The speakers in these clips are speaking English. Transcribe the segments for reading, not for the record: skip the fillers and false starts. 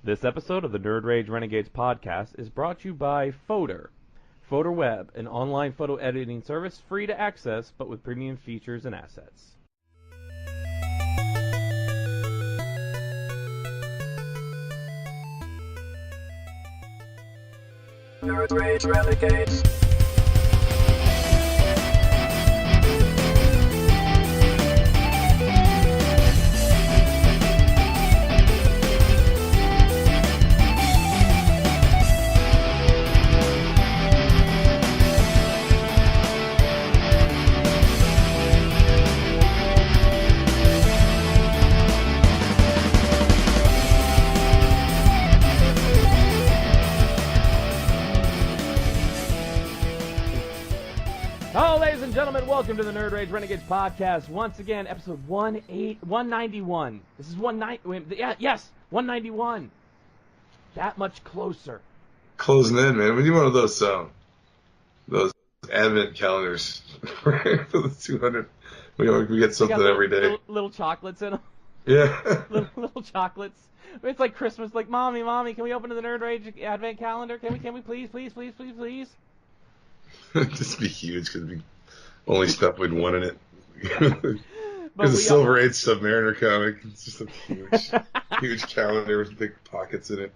This episode of the Nerd Rage Renegades podcast is brought to you by Photor. Photor Web, an online photo editing service free to access, but with premium features and assets. Nerd Rage Renegades. Hello, ladies and gentlemen. Welcome to the Nerd Rage Renegades podcast. Once again, episode 191. This is 191. That much closer. Closing in, man. We need one of those advent calendars for the 200. We get something every day. Little chocolates in them. Yeah. little chocolates. It's like Christmas. Like, mommy, can we open the Nerd Rage advent calendar? Can we please? It'd just be huge because it'd be only stuff we'd want in it. Because the Silver Age Submariner comic, it's just a huge calendar with big pockets in it.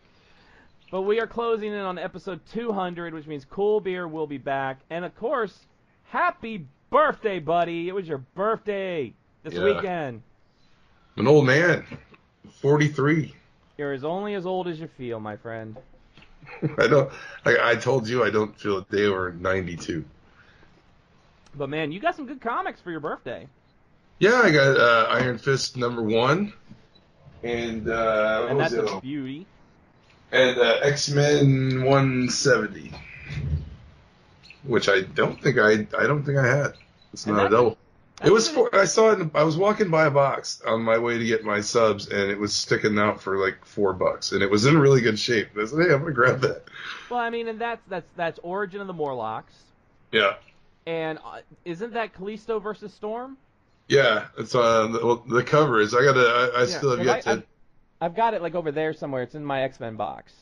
But we are closing in on episode 200, which means Cool Beer will be back. And of course, happy birthday, buddy. It was your birthday this weekend. I'm an old man, 43. You're only as old as you feel, my friend. I told you I don't feel a day over 92. But man, you got some good comics for your birthday. Yeah, I got Iron Fist #1, and that's a beauty. And X-Men 170, which I don't think I had. It's not a double. It was I saw it. I was walking by a box on my way to get my subs, and it was sticking out for like $4, and it was in really good shape. I said, "Hey, I'm gonna grab that." Well, I mean, and that's Origin of the Morlocks. Yeah. And isn't that Callisto versus Storm? Yeah, it's the cover is. I still have yet to. I've got it like over there somewhere. It's in my X-Men box.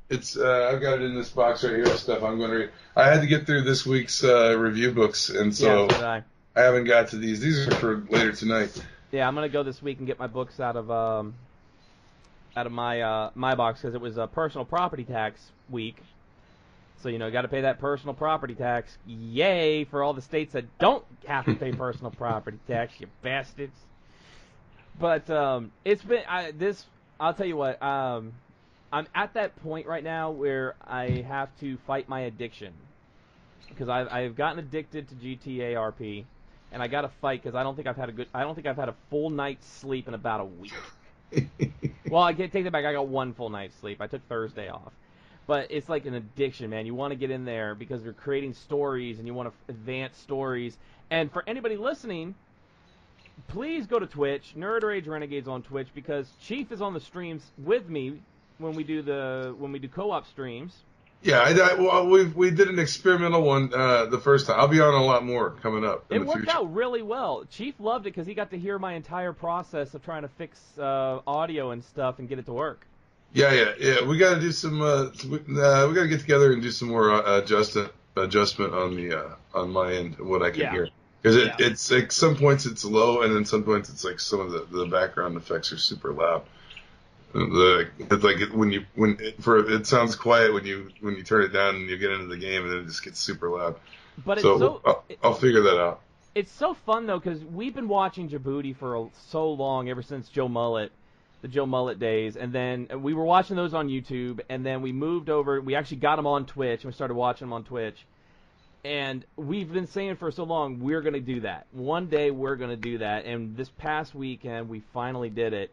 It's I've got it in this box right here. Stuff I'm going to read. I had to get through this week's review books, and so. Yeah, I haven't got to these. These are for later tonight. Yeah, I'm gonna go this week and get my books out of my box because it was a personal property tax week. So got to pay that personal property tax. Yay for all the states that don't have to pay personal property tax, you bastards. But it's been I'll tell you what. I'm at that point right now where I have to fight my addiction because I've gotten addicted to GTA RP. And I got to fight because I don't think I've had a full night's sleep in about a week. Well, I take that back. I got one full night's sleep. I took Thursday off. But it's like an addiction, man. You want to get in there because you're creating stories and you want to advance stories. And for anybody listening, please go to Twitch, Nerd Rage Renegades on Twitch, because Chief is on the streams with me when we do co-op streams. Yeah, we did an experimental one the first time. I'll be on a lot more coming up in the future. It worked out really well. Chief loved it because he got to hear my entire process of trying to fix audio and stuff and get it to work. Yeah. We got to do some. We got to get together and do some more adjustment on my end of what I can hear. Because it's like some points it's low and then some points it's like some of the background effects are super loud. It's like it sounds quiet when you turn it down and you get into the game and then it just gets super loud. But I'll figure that out. It's so fun though because we've been watching Djibouti for so long, ever since the Joe Mullet days, and then we were watching those on YouTube, and then we moved over. We actually got them on Twitch and we started watching them on Twitch. And we've been saying for so long we're going to do that. One day we're going to do that, and this past weekend we finally did it.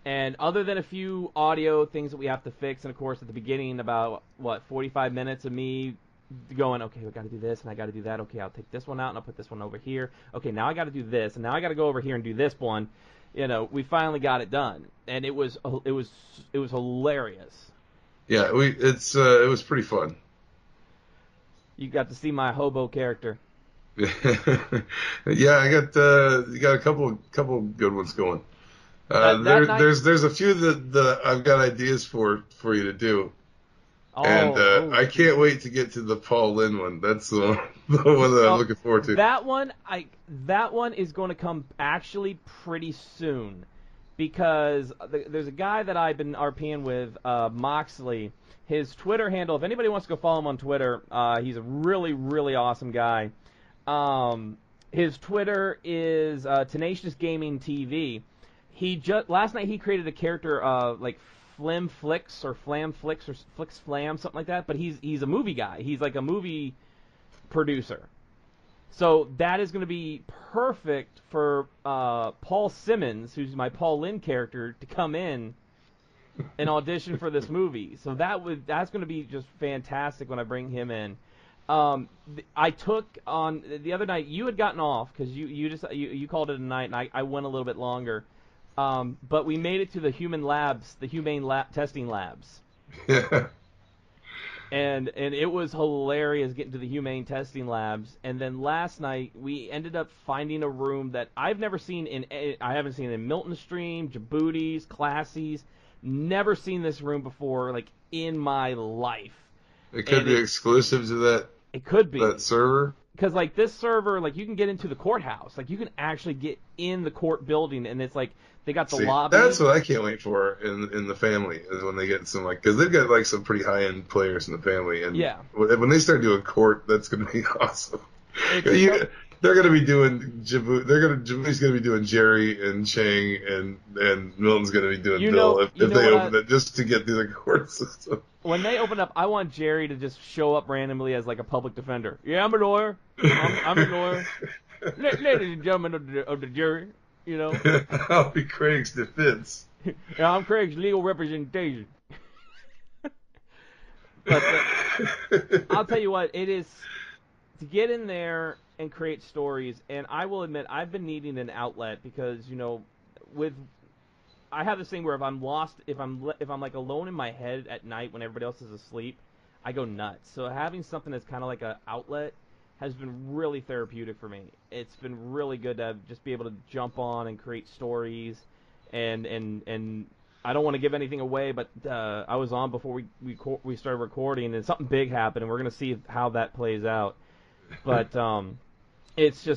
And other than a few audio things that we have to fix, and of course at the beginning about, 45 minutes of me going, okay, we got to do this, and I got to do that. Okay, I'll take this one out, and I'll put this one over here. Okay, now I got to do this, and now I got to go over here and do this one. We finally got it done, and it was hilarious. Yeah, it was pretty fun. You got to see my hobo character. Yeah, I got a couple good ones going. There's a few that I've got ideas for you to do. And I can't wait to get to the Paul Lynde one. That's the one that I'm looking forward to. That one is going to come actually pretty soon, because there's a guy that I've been RPing with, Moxley. His Twitter handle, if anybody wants to go follow him on Twitter, he's a really, really awesome guy. His Twitter is Tenacious Gaming TV. Last night he created a character like Flim Flicks or Flam Flicks or Flicks Flam, something like that. But he's a movie guy. He's like a movie producer. So that is going to be perfect for Paul Simmons, who's my Paul Lynde character, to come in and audition for this movie. So that's going to be just fantastic when I bring him in. I took on the other night. You had gotten off because you called it a night, and I went a little bit longer. But we made it to the humane testing labs. Yeah. And it was hilarious getting to the humane testing labs. And then last night we ended up finding a room that I've never seen I haven't seen in Milton Stream, Djibouti's, Classy's. Never seen this room before, like, in my life. It could be exclusive to that. It could be that server. Because, like, this server, like, you can get into the courthouse. Like, you can actually get in the court building, and it's like they got the lobby. That's what I can't wait for in the family, is when they get some, like, because they've got, like, some pretty high end players in the family, and when they start doing court, that's going to be awesome. They're going to be doing Djibouti's going to be doing Jerry and Chang, and Milton's going to be doing Bill if they open it, just to get through the court system. When they open up, I want Jerry to just show up randomly as like a public defender. Yeah, I'm a lawyer. I'm a lawyer. Ladies and gentlemen of the jury, you know. I'll be Craig's defense. Yeah, I'm Craig's legal representation. But I'll tell you what, it is to get in there and create stories. And I will admit, I've been needing an outlet because, you know, I have this thing where if I'm lost, if I'm like alone in my head at night when everybody else is asleep, I go nuts. So having something that's kind of like an outlet has been really therapeutic for me. It's been really good to just be able to jump on and create stories, and I don't want to give anything away, but I was on before we started recording, and something big happened, and we're gonna see how that plays out. But it's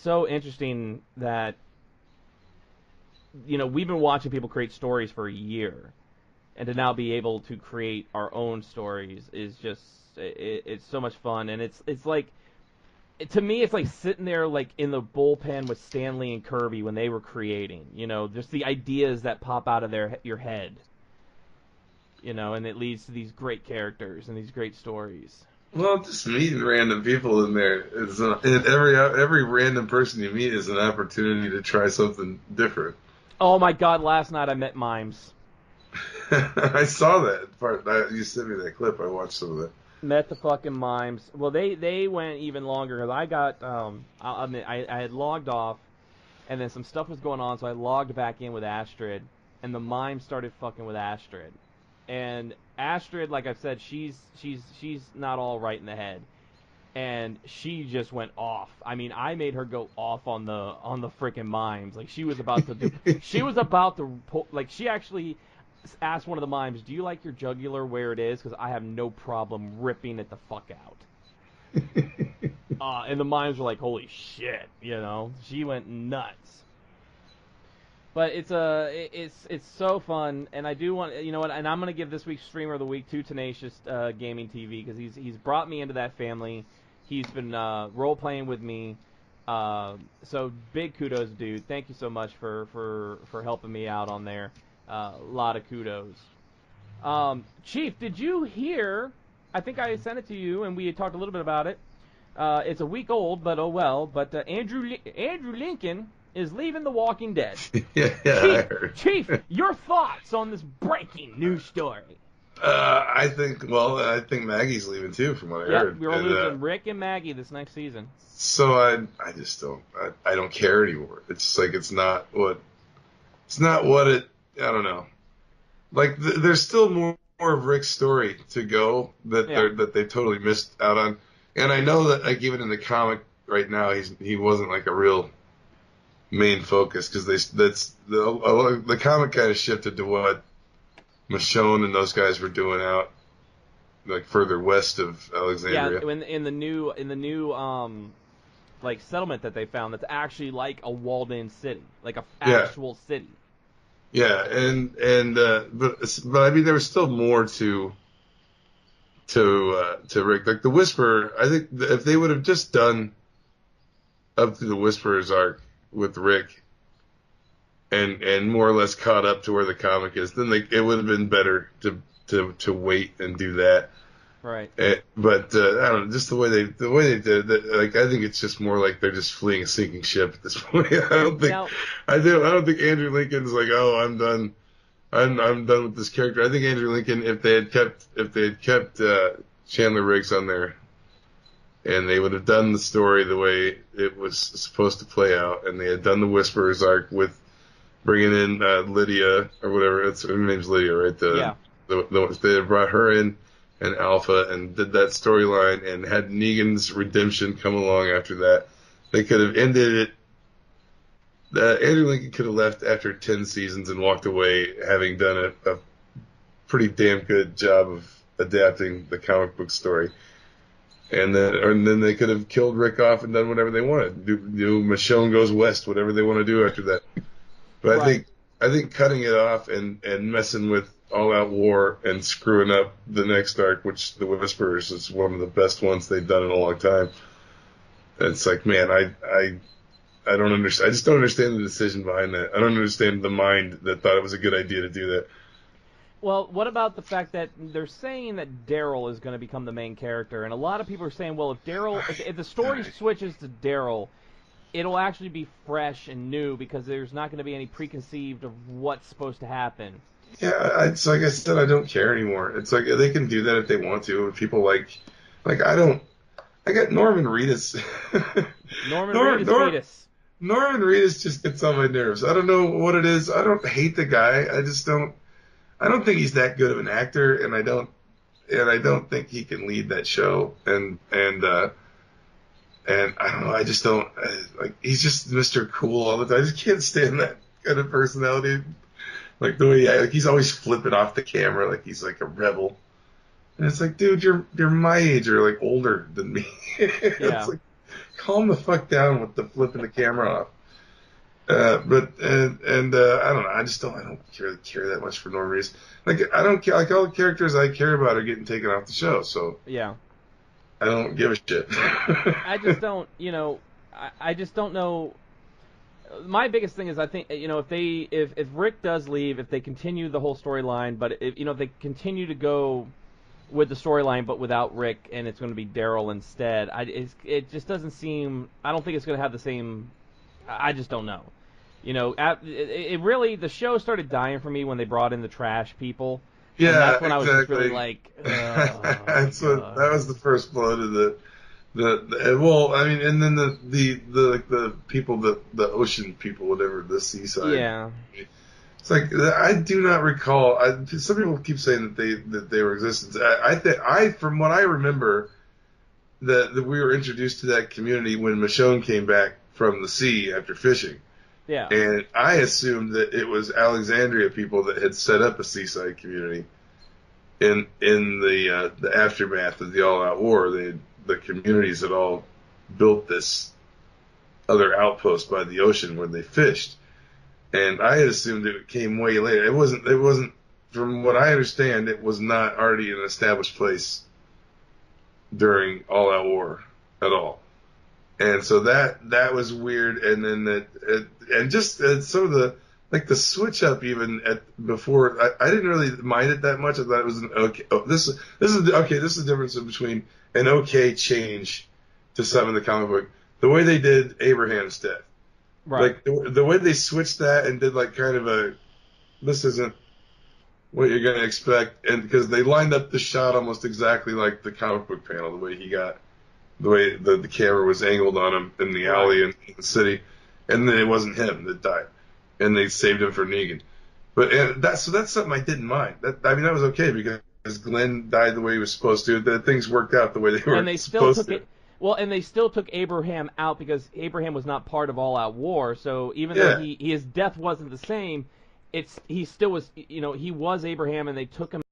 so interesting that, you know, we've been watching people create stories for a year, and to now be able to create our own stories is just it's so much fun. And it's like, to me, it's like sitting there like in the bullpen with Stanley and Kirby when they were creating, you know, just the ideas that pop out of your head, you know, and it leads to these great characters and these great stories. Well, just meeting random people in there is every random person you meet is an opportunity to try something different. Oh my God! Last night I met Mimes. I saw that part. You sent me that clip. I watched some of that. Met the fucking Mimes. Well, they went even longer because I got I'll admit, I had logged off, and then some stuff was going on, so I logged back in with Astrid, and the Mimes started fucking with Astrid, and Astrid, like I've said, she's not all right in the head, and she just went off. I mean, I made her go off on the freaking Mimes. Like, she was about to like, she actually asked one of the Mimes, "Do you like your jugular where it is? Because I have no problem ripping it the fuck out." And the Mimes were like, "Holy shit," you know. She went nuts. But it's so fun, and I do want, you know what, and I'm gonna give this week's Streamer of the Week to Tenacious Gaming TV, because he's brought me into that family. He's been role playing with me, so big kudos, dude. Thank you so much for helping me out on there. A lot of kudos. Chief, did you hear? I think I sent it to you, and we had talked a little bit about it. It's a week old, but oh well. But Andrew Lincoln is leaving The Walking Dead. Yeah, I heard. Chief, your thoughts on this breaking news story? I think Maggie's leaving too, from what I heard. We're losing Rick and Maggie this next season. So I just don't care anymore. It's like it's not what it. I don't know. Like there's still more of Rick's story to go that they totally missed out on. And I know that, like, even in the comic right now, he wasn't like a real main focus because the comic kind of shifted to what Michonne and those guys were doing out like further west of Alexandria. Yeah, in the new like settlement that they found that's actually like a walled-in city, like a actual city. Yeah, but I mean there was still more to Rick. Like the Whisperer, I think if they would have just done up to the Whisperer's arc with Rick and more or less caught up to where the comic is, then it would have been better to wait and do that. Right. But I don't know, just the way they did it. Like I think it's just more like they're just fleeing a sinking ship at this point. I don't think Andrew Lincoln's like, oh, I'm done. I'm done with this character. I think Andrew Lincoln, if they had kept Chandler Riggs on there, and they would have done the story the way it was supposed to play out, and they had done the Whisperer's arc with bringing in Lydia or whatever. Her name's Lydia, right? They had brought her in. And Alpha, and did that storyline, and had Negan's redemption come along after that. They could have ended it. Andrew Lincoln could have left after 10 seasons and walked away, having done a pretty damn good job of adapting the comic book story. And then they could have killed Rick off and done whatever they wanted. Do Michonne Goes West, whatever they want to do after that. But right. I think cutting it off and messing with All Out War and screwing up the next arc, which the Whisperers is one of the best ones they've done in a long time. And it's like, man, I don't understand. I just don't understand the decision behind that. I don't understand the mind that thought it was a good idea to do that. Well, what about the fact that they're saying that Daryl is going to become the main character, and a lot of people are saying, well, if the story switches to Daryl, it'll actually be fresh and new because there's not going to be any preconceived of what's supposed to happen. Yeah, it's like I said, I don't care anymore. It's like they can do that if they want to. People like I don't. I got Norman Reedus. Norman Reedus just gets on my nerves. I don't know what it is. I don't hate the guy. I just don't. I don't think he's that good of an actor, and I don't think he can lead that show. And I don't know. I just don't like. He's just Mr. Cool all the time. I just can't stand that kind of personality. Like the way he's always flipping off the camera, like he's like a rebel. And it's like, dude, you're my age or like older than me. It's like, calm the fuck down with the flipping the camera off. But I don't know. I don't care that much for Norman Reedus. Like I don't care. Like all the characters I care about are getting taken off the show. So yeah, I don't give a shit. I just don't. I just don't know. My biggest thing is I think if Rick does leave, if they continue the whole storyline, but if they continue to go with the storyline but without Rick and it's going to be Daryl instead, it just doesn't seem. I don't think it's going to have the same. I just don't know. It really the show started dying for me when they brought in the trash people. Yeah, and that's when exactly. I was just really like. That was the first blow to the. Well, I mean, and then the people, the ocean people, whatever, the seaside. Yeah. It's like I do not recall. Some people keep saying that they were existence. I from what I remember, that we were introduced to that community when Michonne came back from the sea after fishing. Yeah. And I assumed that it was Alexandria people that had set up a seaside community. In the aftermath of the All Out War, the communities had all built this other outpost by the ocean where they fished, and I had assumed it came way later. It wasn't. From what I understand, it was not already an established place during All Out War at all, and so that was weird. And then some of the like the switch up even before I didn't really mind it that much. I thought it was an okay. Oh, this is the difference between an okay change to something in the comic book. The way they did Abraham's death. Right. Like, the way they switched that and did, like, kind of this isn't what you're going to expect. And because they lined up the shot almost exactly like the comic book panel, the way the camera was angled on him in the alley in the city. And then it wasn't him that died. And they saved him for Negan. But that's something I didn't mind. That was okay because Glenn died the way he was supposed to. That things worked out the way they were supposed to. Well, and they still took Abraham out because Abraham was not part of all-out war. So even though his death wasn't the same, he still was. He was Abraham, and they took him